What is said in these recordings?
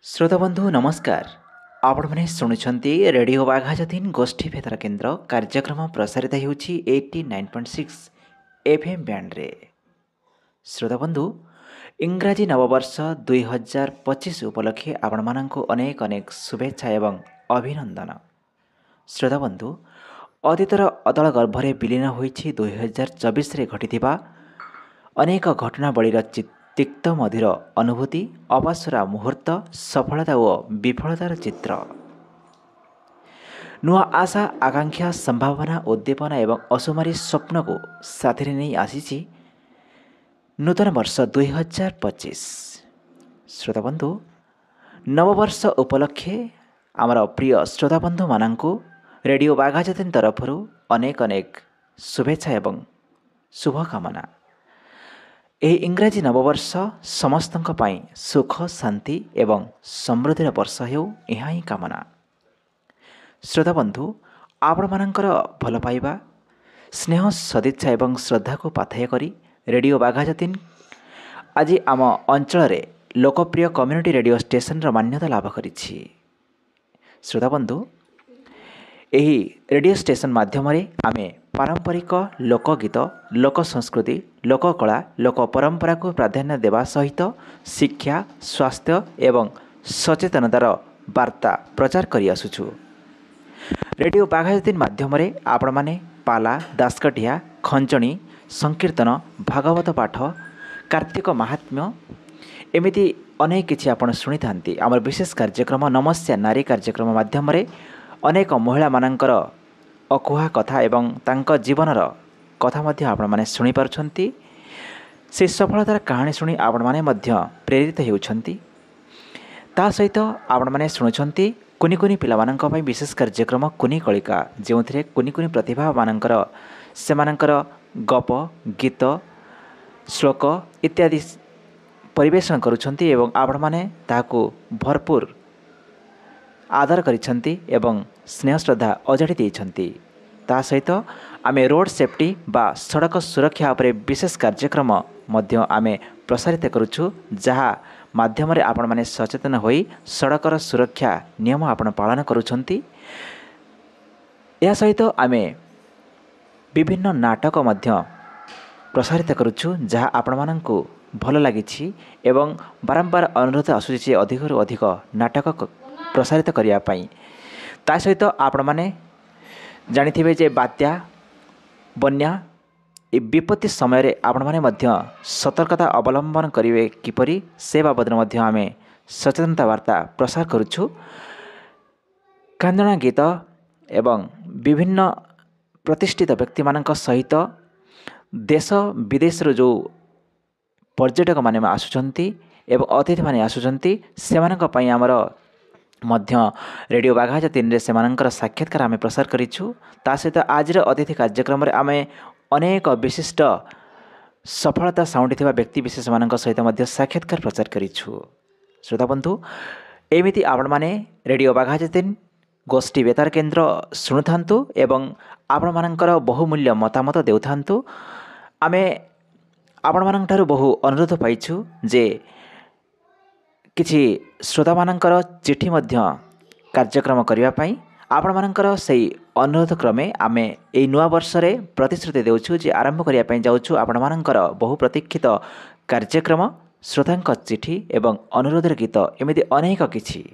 श्रोताबंधु नमस्कार। आपण मैंने शुणुंट रेडियो बाघाजतीन गोष्ठी बेतार केन्द्र कार्यक्रम प्रसारित होउछि 89.6 एफएम बैंड रे। श्रोताबंधु इंग्राजी नववर्ष 2025 उपलक्षे आपण मानंकु अनेक अनेक शुभेच्छा एवं अभिनंदन। श्रोताबंधु अतीतर अतल गर्भरे विलीन होइछि 2024 रे घटिथिबा अनेक घटनावलीर तिक्त मधुर अनुभूति, अपासरा मुहूर्त, सफलता और विफलतार चित्र, नुआ आशा आकांक्षा संभावना उद्दीपना एवं असुमारी स्वप्न को साथी नहीं आसी नूतन वर्ष 2025। श्रोताबंधु नववर्ष उपलक्षे आमर प्रिय श्रोताबंधु मानंकु रेडियो बाघाजतीन तरफ अनेक अनेक शुभेच्छा एवं शुभकामना। ଏହି ଇଂରାଜୀ ନବବର୍ଷ ସମସ୍ତଙ୍କ ପାଇଁ ସୁଖ ଶାନ୍ତି ଏବଂ ସମୃଦ୍ଧିର ବର୍ଷ ହେଉ, ଏହା ହିଁ କାମନା। ଶ୍ରୋତାବନ୍ଧୁ ଆପଣମାନଙ୍କର ଭଲ ପାଇବା, ସ୍ନେହ, ସଦିଚ୍ଛା ଏବଂ ଶ୍ରଦ୍ଧାକୁ ପାଥେୟ କରି ରେଡ଼ିଓ ବାଘାଜତୀନ ଆଜି ଆମ ଅଞ୍ଚଳରେ ଲୋକପ୍ରିୟ କମ୍ୟୁନିଟି ରେଡ଼ିଓ ଷ୍ଟେସନର ମାନ୍ୟତା ଲାଭ କରିଛି। ଶ୍ରୋତାବନ୍ଧୁ ଏହି ରେଡ଼ିଓ ଷ୍ଟେସନ ମାଧ୍ୟମରେ ଆମେ पारंपरिक लोकगीत, लोक संस्कृति, लोककला, लोक परंपरा को प्राधान्य देवा सहित शिक्षा, स्वास्थ्य एवं सचेतनतार वार्ता प्रचार करि आसुछु। रेडियो बाघाजतीन माध्यम आपण माने पाला, दासकटिया, खंचणी, संकीर्तन, भागवत पाठ, कार्तिक महात्म्य एमिति अनेक किछि आपण शुणी थांती। आमर विशेष कार्यक्रम नमस्या नारी कार्यक्रम माध्यम अनेक महिला मानकर अकुहा कथा एवं तांका जीवनर कथा मध्य आपण माने शुणी पारुछंती। से सफलतार कहानी शुणी आपण माने मध्य प्रेरित हेउछंती। ता सहित आपण माने शुणुछंती कुनी कुनी पिला मानक पई विशेष कार्यक्रम कुनी कलिका, जेउथिरे कुनी कुनी प्रतिभा मानकर सेमानकर गप, गीत, श्लोक इत्यादि परिवेषण करुछंती एवं आपण माने ताहाकू भरपूर आदर करिछंती एवं स्नेह श्रद्धा अजाड़ी देइछंती। ता सहित आमे रोड सेफ्टी बा सड़क सुरक्षा उपरे विशेष कार्यक्रम मध्य आमे प्रसारित करुछु, जहा माध्यम रे आपण माने सचेतन होई सड़कर सुरक्षा नियम आपण पालन करुछंती। या सहित आमे विभिन्न नाटक मध्य प्रसारित करुछु, जहा आपण माननकु भल लागिछि एवं बारंबार अनुरोध आसुछि अधिकरु अधिक नाटक प्रसारित करिया पई। ता सहित आपण माने जानिथिबे जे बात्या, बन्या ए विपत्ति समय रे आपण माने मध्य सतर्कता अवलंबन करिवे किपरि से बाबद मध्य आमे सचेतनता वार्ता प्रसार करुछु। कांदना गीत एवं विभिन्न प्रतिष्ठित व्यक्ति मानक सहित देश विदेश रो जो पर्यटक माने आसुचंती एवं अतिथि माने आसुचंती, सेमानक पई हमर मध्य रेडियो बाघाजतीन रे सेमानकर साक्षात्कार आमे प्रसार करिछु। ता सहित आज अतिथि कार्यक्रम रे आमे अनेक विशिष्ट सफलता साउंडिथिबा व्यक्ति विशेष मानक सहित मध्य साक्षात्कार प्रचार करिछु। श्रोताबंधु एमिति आपण माने रेडियो बाघाजतीन गोष्ठी बेतार केन्द्र शुणुथांतु एवं आपण मानकर बहुमूल्य मतामत देउथांतु। आमे आपण मानकठारु बहु अनुरोध पाइछु जे किछि श्रोता मानकर चिठी मध्य कार्यक्रम करिवा पई आपण मानकर सही अनुरोध क्रमे आमे एई नुआ वर्ष रे प्रतिश्रुति देउछु जे आरंभ करिया पई जाउछु आपण मानकर बहु प्रतीक्षित कार्यक्रम श्रोतांक चिठी एवं अनुरोधर गीत एमिति अनेक किछि।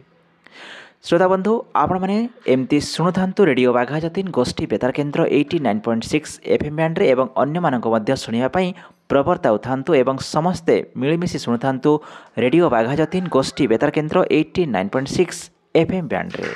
श्रोता बंधु आपण माने एमती शुणुथांतु रेडियो बाघाजतीन गोष्ठी बेतार केन्द्र 89.6 एफएम बैंड रे एवं अन्य मानक मध्य शुनिया पई प्रवर्ता उठांतु एवं समस्ते मिलिमिशि शुणुथांतु रेडियो बाघाजतीन गोष्ठी बेतार केन्द्र 89.6 एफएम बैंड रे।